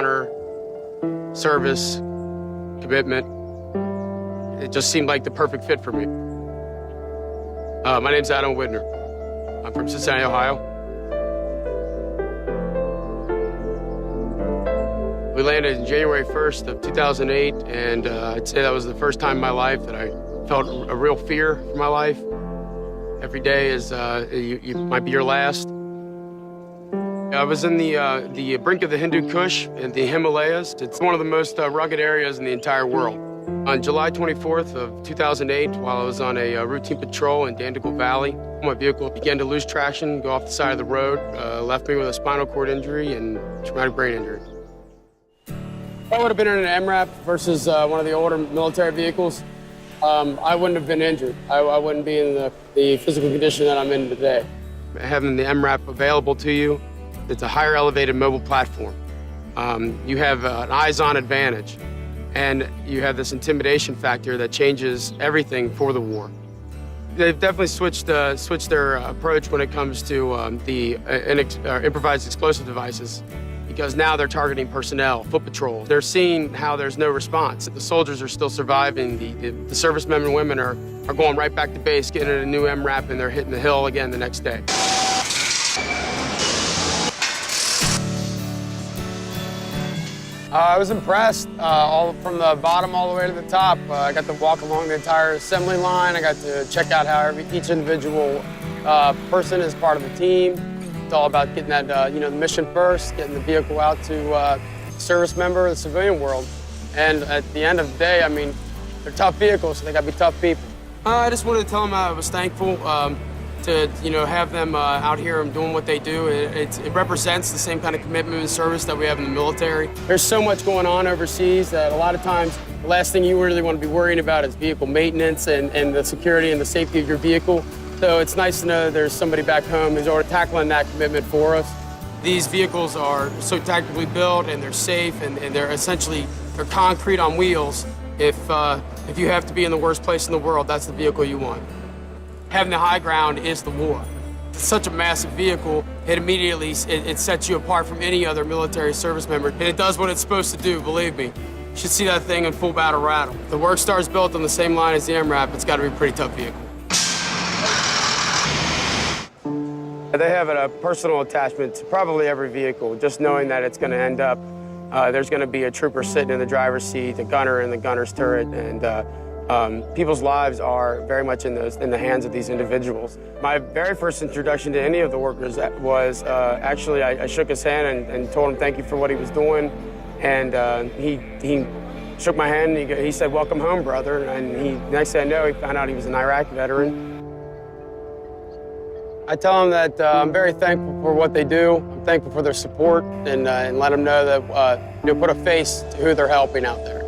honor, service, commitment. It just seemed like the perfect fit for me. My name's Adam Widner. I'm from Cincinnati, Ohio. We landed in January 1st of 2008, and I'd say that was the first time in my life that I felt a real fear for my life. Every day is, you might be your last. I was in the brink of the Hindu Kush in the Himalayas. It's one of the most rugged areas in the entire world. On July 24th of 2008, while I was on a routine patrol in Dandagal Valley, my vehicle began to lose traction, go off the side of the road, left me with a spinal cord injury and traumatic brain injury. If I would have been in an MRAP versus one of the older military vehicles, I wouldn't have been injured. I wouldn't be in the physical condition that I'm in today. Having the MRAP available to you, it's a higher elevated mobile platform. You have an eyes-on advantage, and you have this intimidation factor that changes everything for the war. They've definitely switched their approach when it comes to the improvised explosive devices, because now they're targeting personnel, foot patrol. They're seeing how there's no response. The soldiers are still surviving. The servicemen and women are going right back to base, getting a new MRAP, and they're hitting the hill again the next day. I was impressed, all from the bottom all the way to the top. I got to walk along the entire assembly line. I got to check out how each individual person is part of the team. It's all about getting that, the mission first, getting the vehicle out to service member of the civilian world. And at the end of the day, I mean, they're tough vehicles, so they got to be tough people. I just wanted to tell them I was thankful to have them out here and doing what they do. It represents the same kind of commitment and service that we have in the military. There's so much going on overseas that a lot of times the last thing you really want to be worrying about is vehicle maintenance and the security and the safety of your vehicle. So it's nice to know there's somebody back home who's already tackling that commitment for us. These vehicles are so tactically built, and they're safe, and they're essentially concrete on wheels. If you have to be in the worst place in the world, that's the vehicle you want. Having the high ground is the war. It's such a massive vehicle, it immediately it sets you apart from any other military service member, and it does what it's supposed to do, believe me. You should see that thing in full battle rattle. The Workstar is built on the same line as the MRAP. It's got to be a pretty tough vehicle. They have a personal attachment to probably every vehicle, just knowing that it's going to end up, there's going to be a trooper sitting in the driver's seat, a gunner in the gunner's turret, and people's lives are very much in the hands of these individuals. My very first introduction to any of the workers was actually I shook his hand and told him thank you for what he was doing, and he shook my hand and he said, "Welcome home, brother." And next thing I know, he found out he was an Iraq veteran. I tell them that I'm very thankful for what they do. I'm thankful for their support, and let them know that put a face to who they're helping out there.